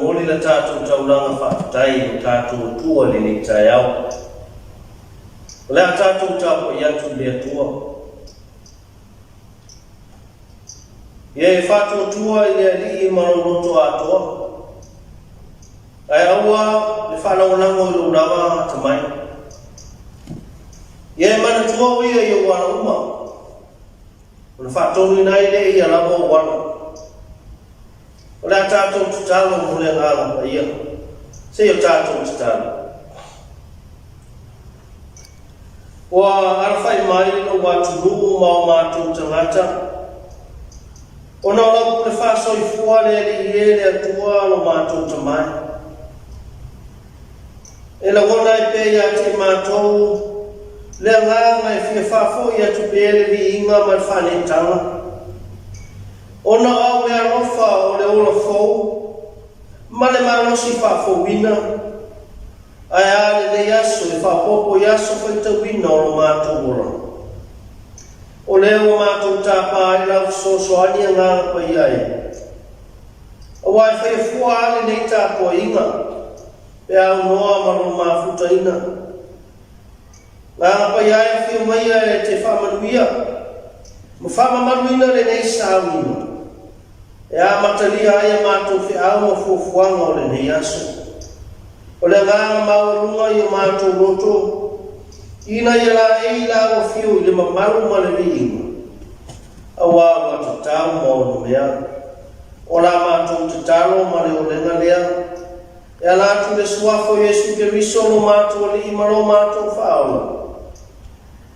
moli la tātou tauranga whakatai o tātou tua le ni tai au. O lea tātou tāpo i atu lea tua. Ia e whātou tua i lea li i maroroto atoa. Ai aua le whanaulango i lo rawa tamai. Ia e mana tua o ia i o wara uma. O le whātonu nai le i a lawa o wara. O lea tātou tutalo mo le ngāla pa ia. Se o tātou tutalo. Wa arafai mai o watu nuu mao mātou tangata. O na lau le whaso i fua le li le atua lo mātou tamai. E la wona i pe ia te mātou le nganga e fia whafo i atu pe le vi inga mai whane tanga. O na au mea rofa o le ola fau, ma le manosi whafo wina. Ai ale le yaso e whapopo yaso whaita wina o lo mātou ora. O leo mātou tāpā i lau sosoani a ngā pa iai. O wai whai fua ale nei tāpua inga, pe au noa maro mafuta ina. Ngā pa iai whio maia e te whamanuia, mo whamamanuina le nei sāwina. E a matalia ai a mātou whi au ma fuafuanga o le nei aso. O le ngā maurunga i o mātou roto, ina i la e la o fio i le mamaru ma le viinga. Awa wata tau ma o mea. O la mātou te talo ma le o lenga lea. E ala tu le suafo Yesu ke riso lo mātou li imaro mātou whaola.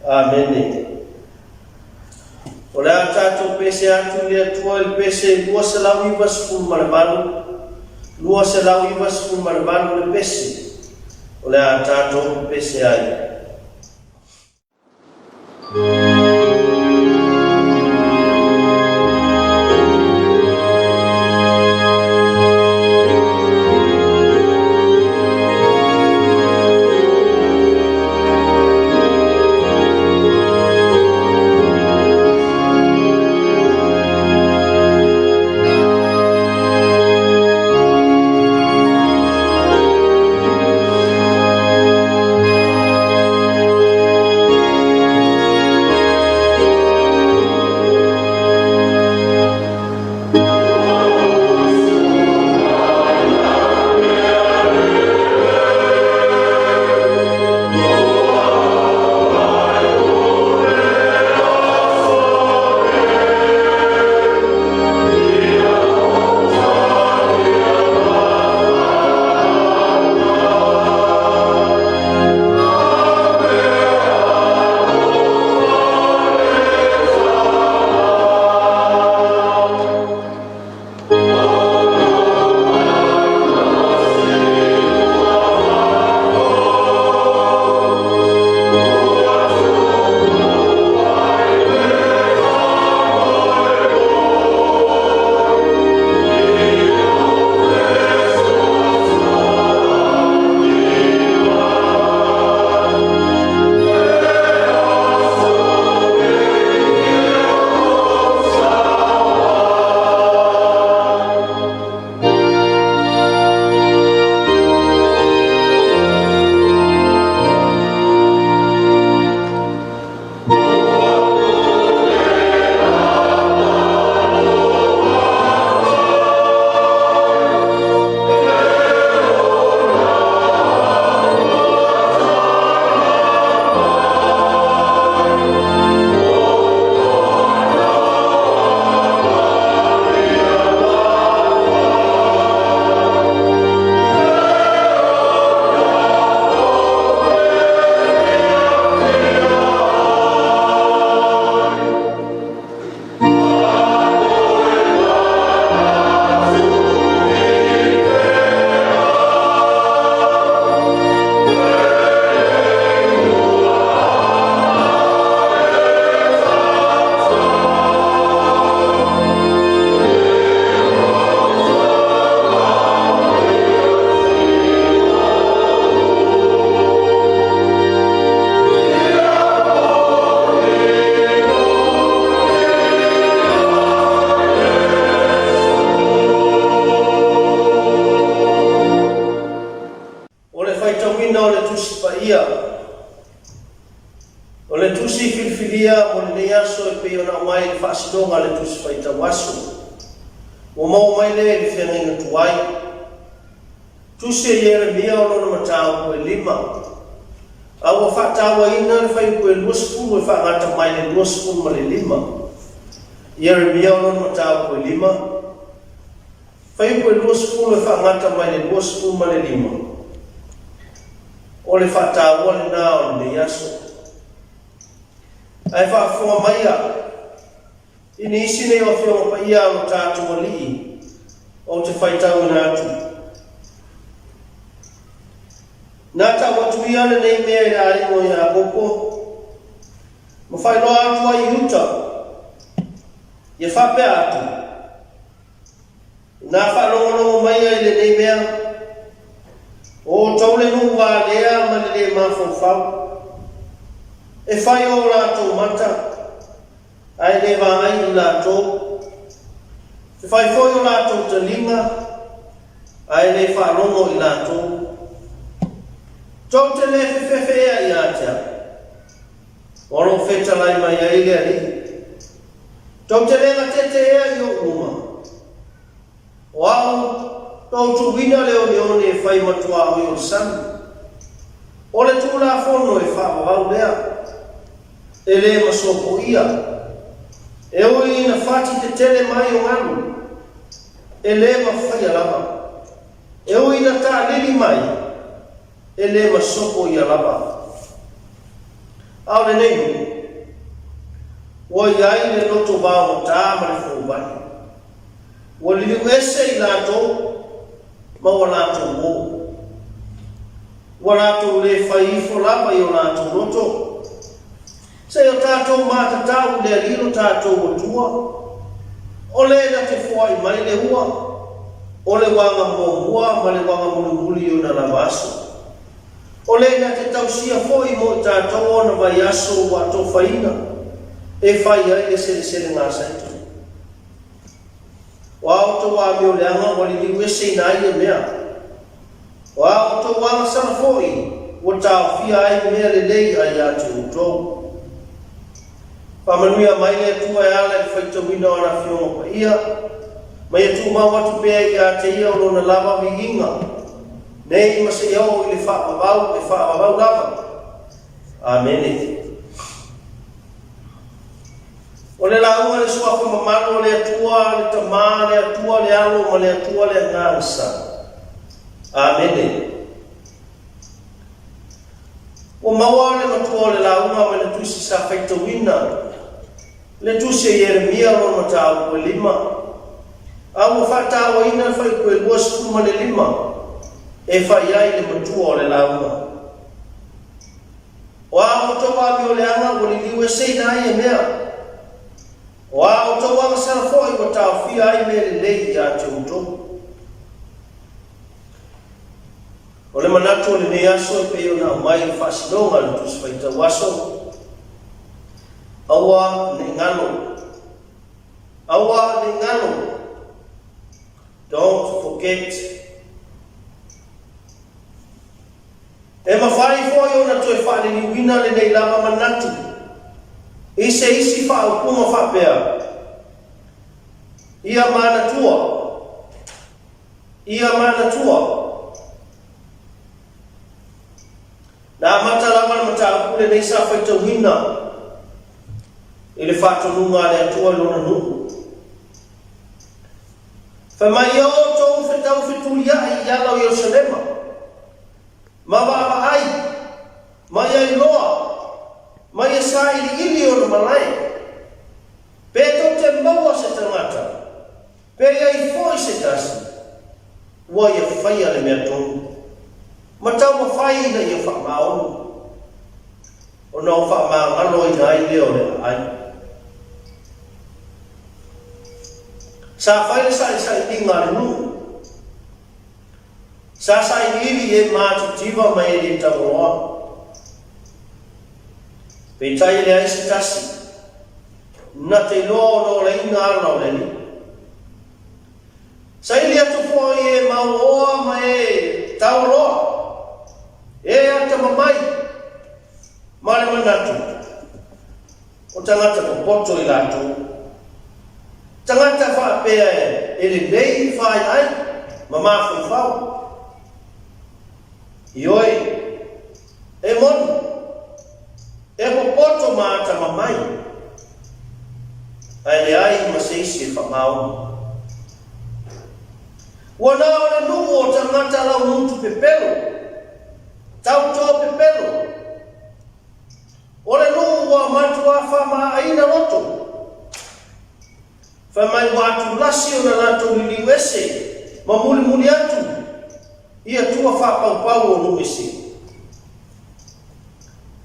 Amen. O le a tātou pese atu le atua il pese lua se lau i vasfun ma le malu. Lua se lau i vasfun ma le malu le pese. O le a tātou pese ai. ia. O le tusi filifilia mo le nei aso e pei ona mai le whaasidonga le tusi whaita wasu. O mau mai le le whiangainga tuai. Tusi e Yeremia o lona matau koe 5. Awa whaatawa ina le whai koe 2 e whaangata mai le 2 ma le 5. Yeremia o lona matau koe 5. Whai koe 2 e whaangata mai le 2 ma le 5. O le whaatawa le nā o le nei aso. Ai whaafonga mai a. Ini isi nei o whionga pa ia o tātua lii. O te whaitau ina atu. Nā tā watu iana nei mea i rā ringo i a koko. Ma whai loa atu ai uta. Ia whapea atu. Nā whanongonongo mai ai le nei mea. O taule nungu wā lea ma le mawhawhau. E whai o rātou mata, ai ne wāngai i rātou. E whai whoi o rātou talinga, ai ne whārongo i rātou. Tau te le whewhewhea i ātea. Oro whetalai mai ai lea ni. Tau te le ngatete ea i o uma. Wau, tau tuwina leo leone e whai matua o i o sanu. O le tūla whono e whāwau lea. E le masoko ia. E oi ina whati te tele mai o anu. E le mawhai alama. E oi ina tā lili mai. E le masoko ia lama. Au le nei. Wa iai le loto wāo tā ma le whūwani. Wa li ese i lato. Ma wa lato mō. Wa lato le whaifo lama i o lato loto. Se o tātou mātatau le alilo tātou o tua. O le na te whai mai le hua. O le wanga mōhua ma le wanga mulumuli o na lavaso. O le na te tausia whai mo i tātou o na vai aso wa tō whaina. E whai ai le sere ngā saito. Wa o tō wā meo le anga wali li wese ina ai le mea. Wa o tō wanga sana whai. O tāo fia ai mea le lei ai atu utou. Pamanuia mai le tua e ala i whaitawina o na whionga pa ia. Mai atu mau atu pēa i a te ia o lona lava vi inga. Nei mase iau i le whaapawau lava. Amene. O le launga le suafa mamano le atua, le tamā, le atua, le alo, ma le atua, le ngānsa. Amene. O maua le matua le launga ma le tusi sa whaitawina. Le tusi e Yeremia o matau koe 5. Au whatau ina whai koe 2 ma le 5. E whai ai le matua o le launga. O au tau ami o le anga o le liwe seina ai e mea. O au tau anga sana fōi o tau fia ai me le lei i a te uto. O le manatu o le nei aso e peo na mai le whaasidonga le tusi whaita waso. Awa ne ngano. Awa ne ngano. Don't forget. E mawhai fōi o na toi whaare ni wina le nei lava manatu. I se isi whaupuma whapea. Ia mana tua. Ia mana tua. Nā mata lama na mata apule nei sa whaita wina. I le whatonunga le atua lona nungu. Whamai o tōu whetau wheturia i ala o Yerusalema. Mawawa ai. Mai ai loa. Mai e sa ili o na malai. Pētau te maua se tangata. Pēi ai fōi se tasi. Ua ia whaia le mea tonu. Matau ma whai na ia whamaonu. O nā whamangalo i nai leo le ai. Sa whaile sa i ngā rinungu. Sa i ili e mātu tiva mai e le tagoa. Pei tai le aisi tasi. Na te loa le inga ana o leni. Sa ili atu fōi e mauoa mai e tau loa. E ata mamai. manatu o tangata popoto i lātou. Tangata whaapea e le nei whai ai, ma mawhau. Ioi, e monu, e popoto maata mamai. Ai le ai ma se isi e whamau. Wana o le nuu o tangata lau muntu pepelo, tau tō pepelo. O le nuu wa matua whama aina roto. Whamai watu lasi o na lato lili wese, ma muli muli atu. Ia tua whapau pau o nuu ese.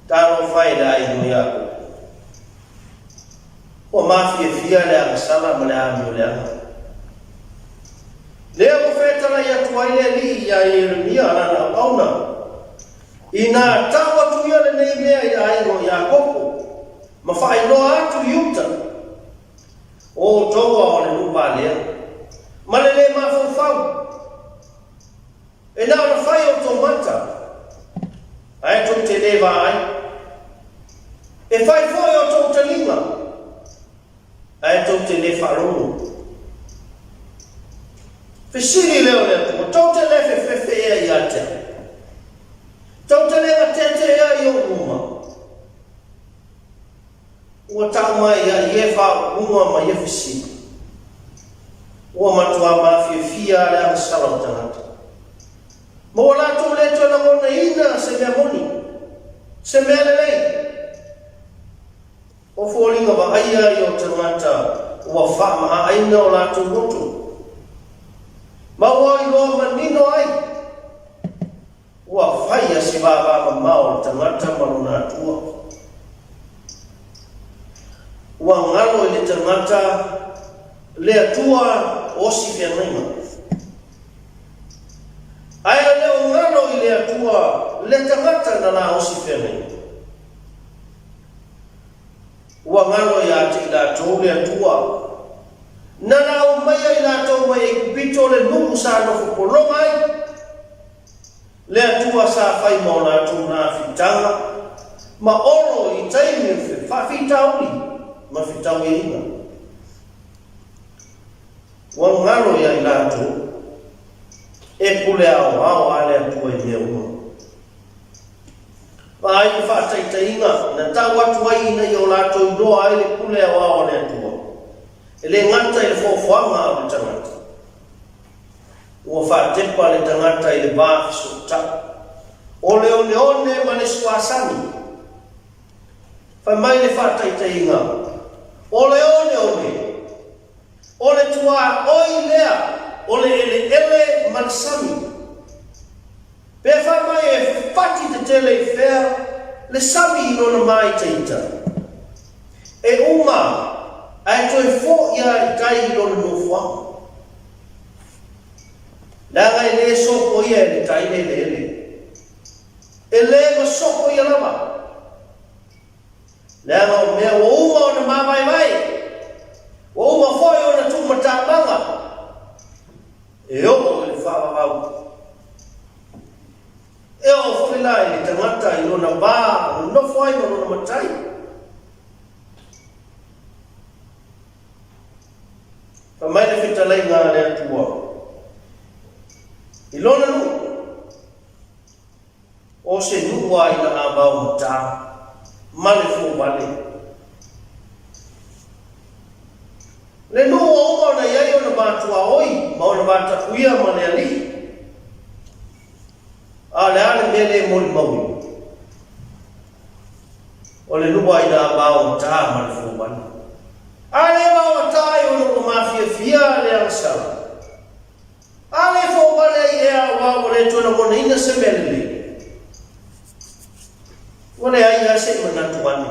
Taro whai le aino iako. O mafia fia le agasala ma le ami o le anga. Lea profeta ia tuai le li ia Yeremia ana pauna. Ina tawa tu ia le nei mea ia aino Iakopo. Ma whainoa atu iuta. O toa o le lupa lea. Ma le le mawhau. E nā na whai o tō mata. Ai tō te lewa ai. E whai whai o tō te lima. Ai tō te le wharongo. Fesiri leo leo, tau te le fefe ea i atea. Tau te le atete ea i o uma. Ua tau mai ia i e wha uma ma i e fesiri. Ua matua mafia fia le amasala o tangata. Ma o lato le tōna ngona ina se mea moni. Se mea lelei. O fōringa wa aia i o tangata ua wha maa aina o lato motu. Ma ua i loa manino ai. Ua whaia si wāwā ma mao tangata maruna atua. Ua ngalo i le tangata le atua osi whengaima. Aia leo ngalo i le atua le tangata na la osi whengaima. Ua ngalo i ate i la tō le atua. Nana o mai ai lātou mai e kupito le nuku sa nofo polonga ai. Le atua sa whai mo lātou nā whitanga. Ma oro i taimi e whawhitauri. Ma whitau e inga. Wa ngaro i ai lātou. E pule ao ao ale atua i mea uma. Ma ai ku whataita inga. Na tau atu ai ina i o lātou i doa ai le pule ao ao ale atua. Ele ngata i le whoawhanga o le tangata. Ua whatepa le tangata i le bāwhi sota. O le one ma le suasani. Whai mai le whataita inga. O le one. O le tua oi lea. O le ele ma le sami. Pe whai mai e whati te tele i whea. Le sami i lona mai teita. E uma. Ai toi fo ia i kai i lona no fua. Langa i le soko ia i le tai le le. E le ma soko ia lama. Langa o mea o uma o na mawai vai. O uma foi o na tuma tāpanga. E o le whawawau. E o whawila i le tangata i lona bā. No foi ma lona matai. Mai le fitalai ngā le atua. I lona nu. O se nua i na abau mata. Male fu vale. Le nua o uma na iai o na mātua oi. Ma o na māta kuia ma le ali. A le ale mele moli maui. O le nua i na abau mata male fu vale. Ale wa tai o no mafia fia le asala. Ale fo wale ia wa o le tona mo ina se mele. Wale ai ase mana tuani.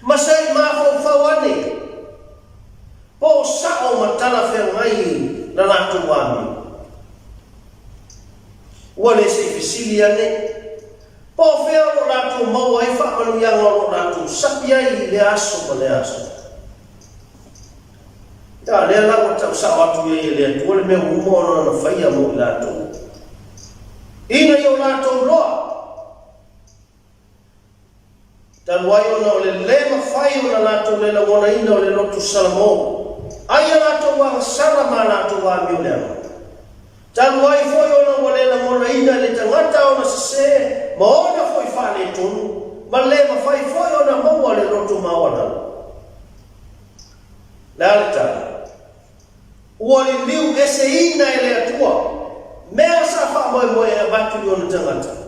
Masai ma fo fawane. Po sa o matala fe ngai na la tuani. Wale se fisilia ne. Po fe o la tu mo ai fa anu yang o la tu sapia i le aso le aso. Ya le la o tau sa watu ye le tu le me umo no na faia mo la tu. Ina yo la tu lo. Taluai ona ole lema fai ona lato le langona ina ole lotu salamo. Aya lato wang salama lato wa miuleama. Taluai foi ona ole langona ina le tangata ona sese. Maona foi fale tunu. Ma lema fai foi ona maua le lotu mawana. Lalita. Uoli liu ese ina ele atua. Mea safa moe abatu yona tangata.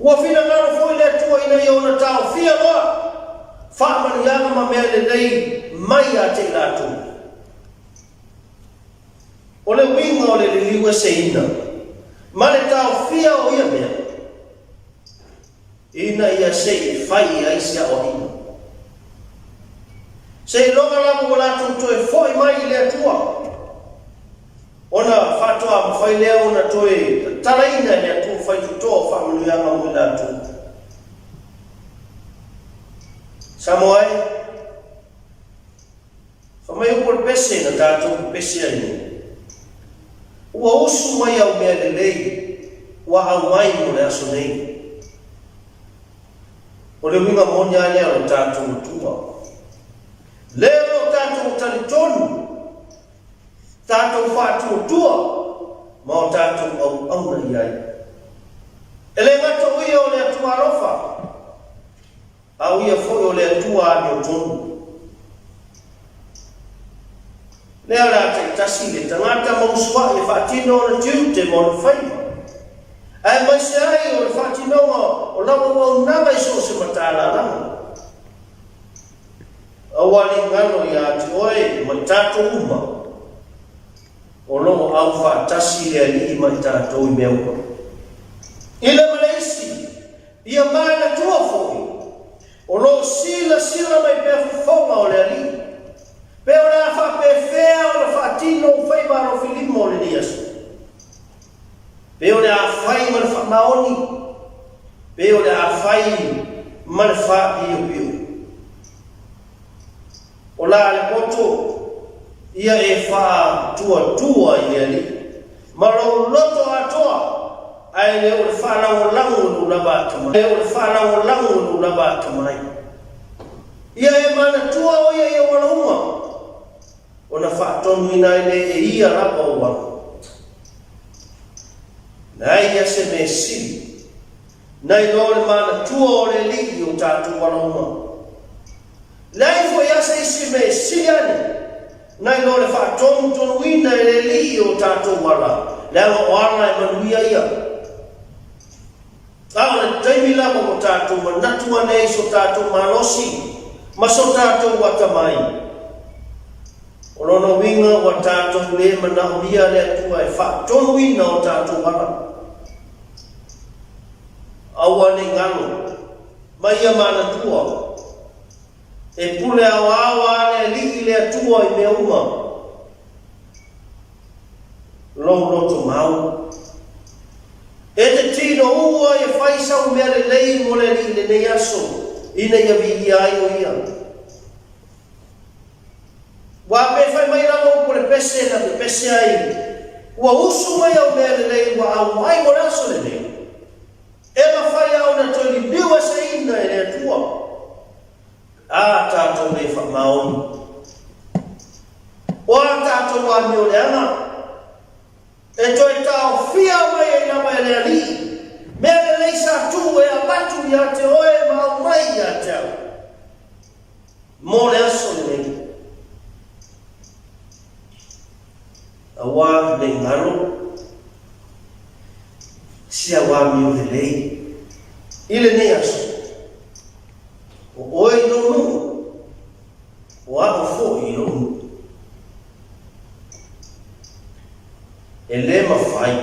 Wafina ngaro foi le tua ina yona tau fia loa. Whaamani yanga ma mea le nei mai a te latu. O le winga o le liu ese ina. Ma le tau fia o ia mea. Ina ia sei fai a isia o ina. Sei longa lamu o latu toe foi mai le tua. Ona fatua mawhai lea ona toe talaina lea tu whai tutoa whaamanuianga mui la tu. Samoai, whamai upor pese na tātou pese aini. Ua usu mai au mea lelei, ua au mai mo le aso nei. O le winga monia lea o tātou tua. Lea o tātou talitonu. Tātou whātua tua, mao tātou au auna iai. Ele ngata uia o le atua rofa, au ia foi o le atua ane o tonu. Lea la te tasi le tangata mausua e whaatino o le tiute mo le whaima. Ai mai se ai o le whaatino o lawa wau nanga iso se matala langa. Awali ngano ia ati oe, mai tātou uma. O longo au whaatasi le ali i mai tātou i mea upa. Ila Malaysi, ia mana tua fōi. O longo sila mai pēr fonga o le ali. Pēr o le a whapewhea o le whaatino o whaimaro filimo o le niasu. Pēr o le a whai ma le whamaoni. Pēr o le a whai ma le whaio. O la le poto, ia e wha tua i le ali. Ma lau loto atoa, ai le o le whanau langu nu laba atamai. Le o le whanau langu nu laba atamai. Ia e mana tua o ia i wala uma. O na whaatonu ina ele e ia rapa o wala. Nai ia se me sili. Nai lo le mana tua o le li o tātu wala uma. Lai fo ia se isi me sili ane. Nai lo le whaatonu tonu ina e le li o tātou wala. Lea o ana e manuia ia. Au le taimi lama o tātou manatua nei so tātou malosi. Ma so tātou watamai. O lono winga o tātou le manauia le atua e whaatonu ina o tātou wala. Aua ne ngano. Mai ia manatua. E pule awa le li le atua i mea uma. Long loto mau. E te tino ua e whaisau mea le lei mo le li le nei aso. Ina ia vi ai o ia. Wa pe whai mai rama upo le pese na te pese ai. Ua usu mai au mea le lei wa au mai mo le aso le lei. E ma whai au na toi li biwa se ina e le atua. A tātou nei whamaoni. O a tātou wa mio le ana. E toi tau fia mai e nama e le ali. Mea le leisa tu e a batu i a te oe mau mai i a te au. Mo le aso le nei. A wā le ngaro. Sia wā mio le lei. I le nei aso. O oe i nonu. O a o fo i nonu. E le mawhai.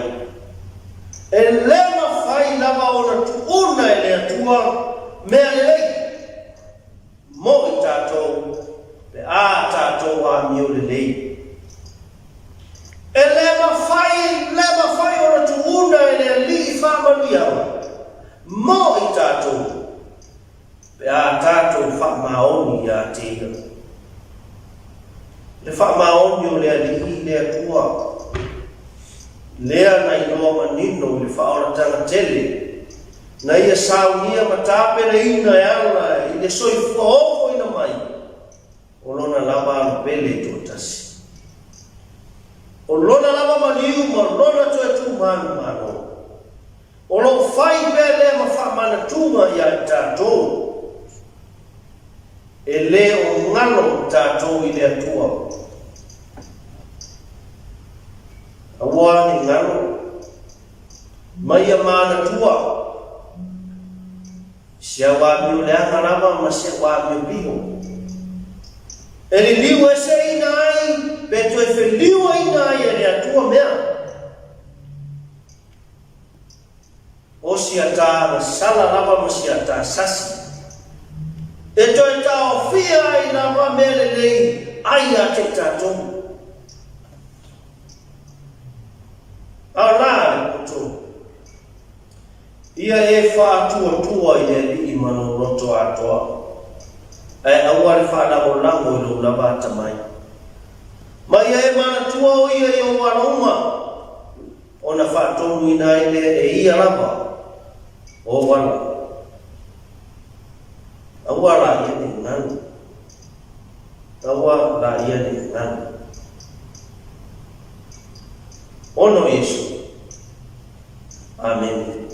E le mawhai lava ona tuuna e le atua mea le lei. Mo i tātou, pe a tātou a mio le lei. E le mawhai ona tuuna e le li i whamanu iawa. Mo i tātou, pe a tātou whamaoni a tega. Le whamaoni o le ali i le atua. Lea nai noa manino le whaora tanga tele. na ia saunia matape na ina yala ile soifua ofo ina mai olona lava ana pele totasi olona lava maliuma olona tu mano olo fai pele mafamana tuma ya tato ele o ngalo tato ile atua awani ngalo maya mana tua siawa mi uleanga lava masiawa mi biho ele liwe se inai beto e feliwa inai ele atua mea osiata masala lava masiata sasi eto eta ofia ina mamele lei aya te tato ala kuto ia e fa tua ile li imano roto atoa awal fa la olango lo labata mai e mana tua o ia yo wanuma ona fa tonu ina ile e ia lava o wala awala ia ni nani awala ia ni nani ono Yesu amen.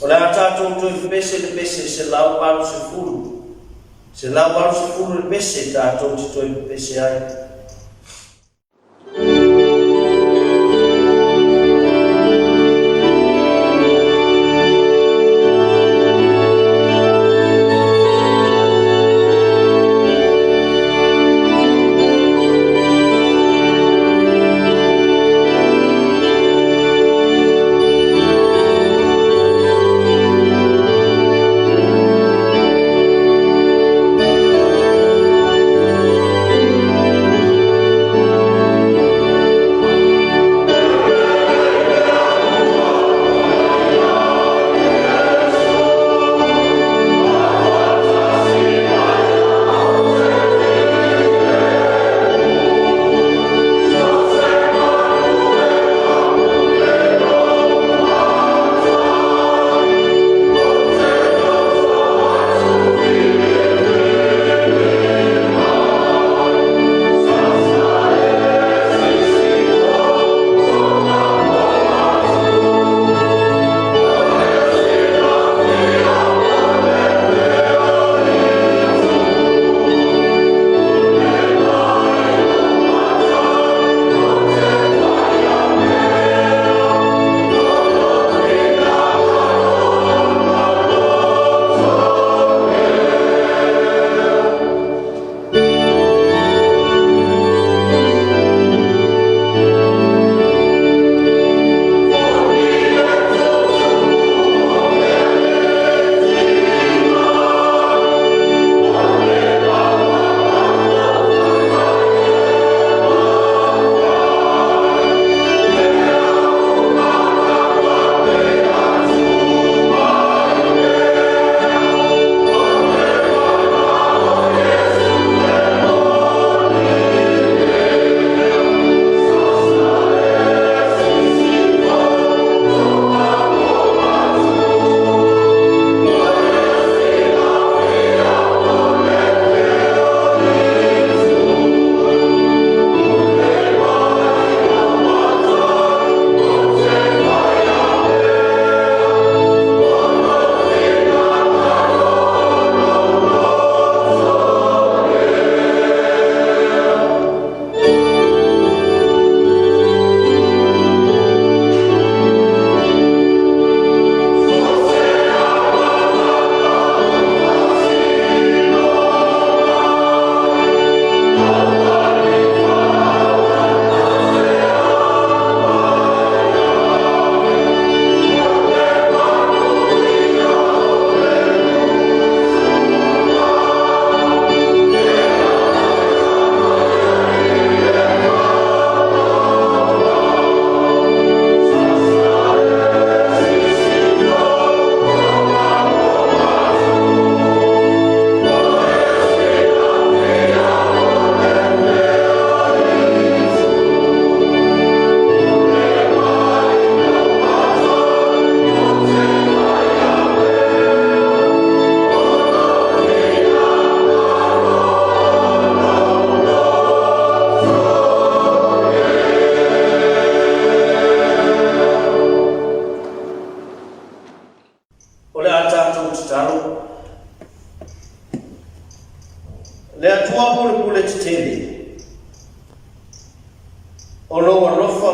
Ola tato tu pese se lau paru se furu pese tato tu pese ai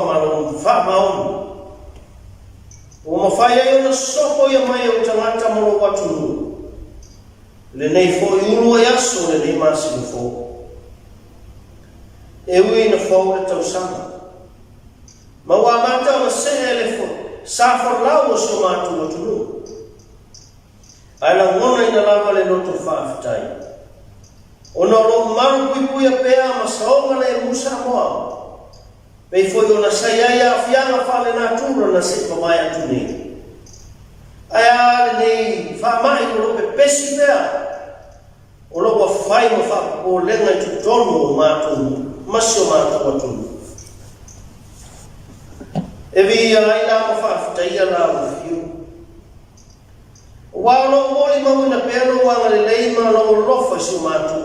malum fa maun o mafaya yo soko ya mai o tangata mo watu le nei fo ulu ya so le nei masi fo e wi na fo le tau sama ma wa mata o se le fo sa for la o so ma tu ala ngona ina lava le loto fa fitai ono ro maru pipu ya pea masaonga le musa moa pe foi ona saia ya fianga fale na turo na se pamaya tuni aya nei fa mai ko pe pesi pea o lo wa fai mo fa o lenga tu tono ma tu masio ma tu tu e vi ya ila mo fa fitai ya la fiu wa lo moli mo na pelo wa le leima lo lofa si ma tu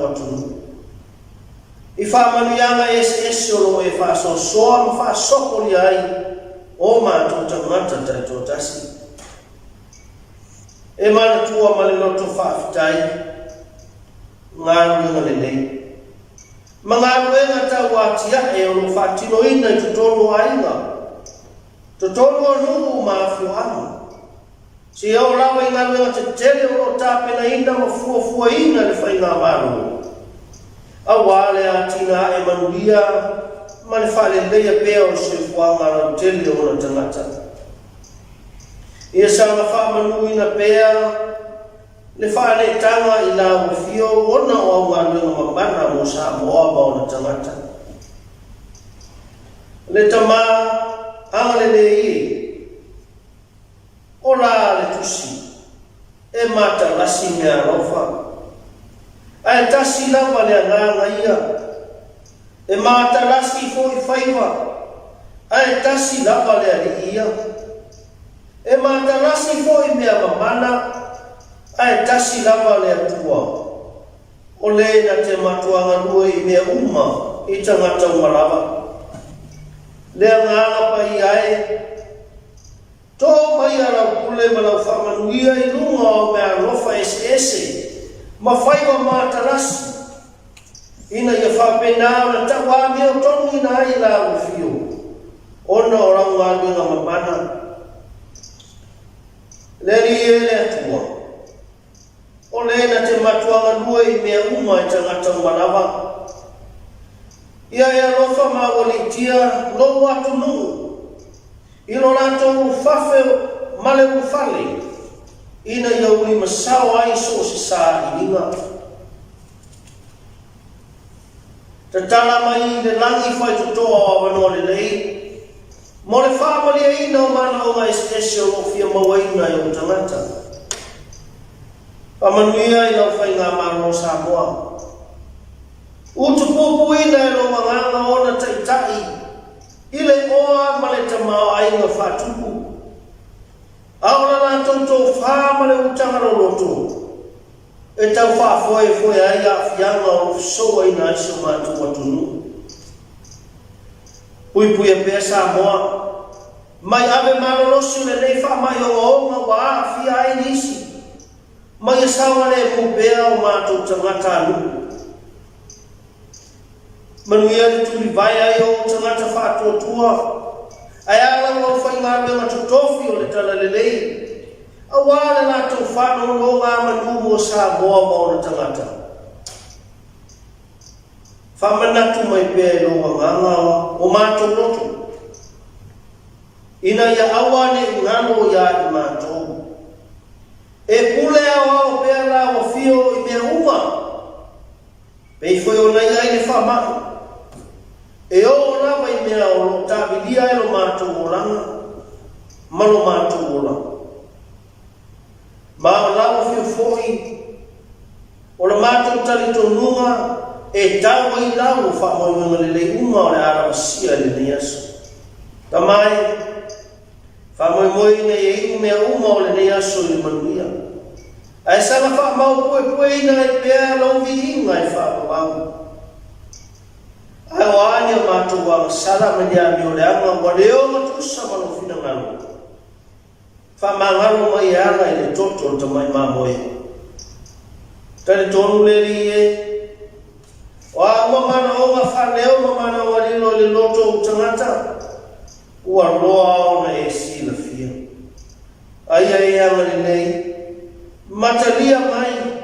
I fa manu yanga es lo e fa so ma fa soko li ai o ma tu tangata ta to tasi e ma tu ma le loto fa fitai ngaru ngale nei mangaru nga ta wa tia e lo fa tino ina tu tolo ainga to tolo no ma fu anu si o la wa ngaru nga te tele o ta pe na ina mo fu ina le fa ina maru awale atina e manuia man fale leia peo se fuanga na tele ona tangata ia sa fa manuina pea le fale tanga ila o fio ona o wale no mabana mo sa mo ona tangata le tama ale le ola le tusi e mata la simia rofa ai tasi lava le nganga ia e mata lasi foi faiva ai tasi lava le ia e mata lasi foi me mamana ai tasi lava le tua o le na te matuanga lui me uma I tangata malava le nganga pai ai to mai ala kule mala famanuia I lunga me alofa ese ma fai wa matarasi ina ia fa pena na ta wa me o tonu ina ai la o fio ona ora wa nga mabana le ri ele tua o le na te matua nga me uma tangata malava ia lo fa ma o litia lo watu nu ilo lato fafe male ufale ina ia uli masao ai so si sa ininga tatala mai le langi fai tutoa o wano le lei mo le whamali e ina o mana o ngai special o fia mawaina i o tangata pamanuia I lau fai ngā maro sa moa utu pupu ina e lo manganga ona taitai ile oa male tamao ai ngā whatupu aula na tonto fa male utanga loto e tau fa foi ai a fianga o so ai na so ma tu watunu pui e pesa moa mai ave malo losu le nei fa mai o ma wa fi ai nisi mai sa wale mu bea o ma tu tangata lu manuia tu vai ai o tangata fa tu tua aya la mo fa nga me ma tofi o le tala le lei awala la to fa no lo nga ma tu mo sa mo na tangata fa mana tu mai pe lo nga o ma to loto ina ya awane ngano ya ma to e pule o pe la o fio I me uma pe foi o na ya I fa ma e o na vai me o tabilia e lo mato olanga malo mato ola ma la o fio foi o lo mato tali tonunga e tau I la o fa mo le uma o le ara sia le nias tamai fa mo ne e me uma o le nias o le manuia ai sa fa mau pue na e pe lo vi ngai fa ba ai wani matu wa sala media mi ole anga wadeo matu sama no fina ngalo fa mangalo mai ala ile toto to mai mamoe tale tonu le rie wa mama na o fa leo mama na wali lo le loto utangata ua loa ona e silafia. Aia e anga nei, matalia mai,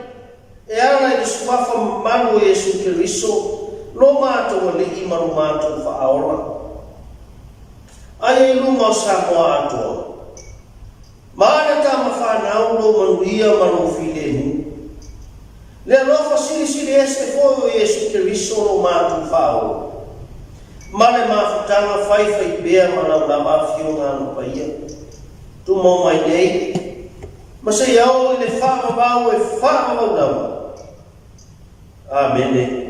e ana i suafa manu e Yesu Keriso, lo mātou a liki maru mātou whaaola. Aia i luma o Samoa atoa. Maana ta mawhanau lo manuia manu filenu. Le alofa siri ese foi o Yesu Keriso lo mātou whaaola. Mane mafutanga fai bea mana lava fio ngano paia. Tu mo mai nei. Masa iau le wha vau e wha vau lau. Amen.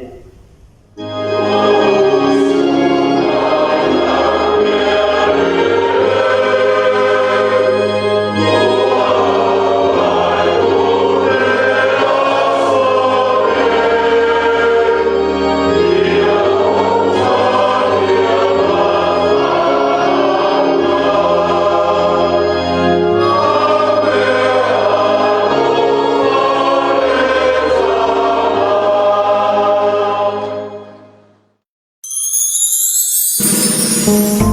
Thank you.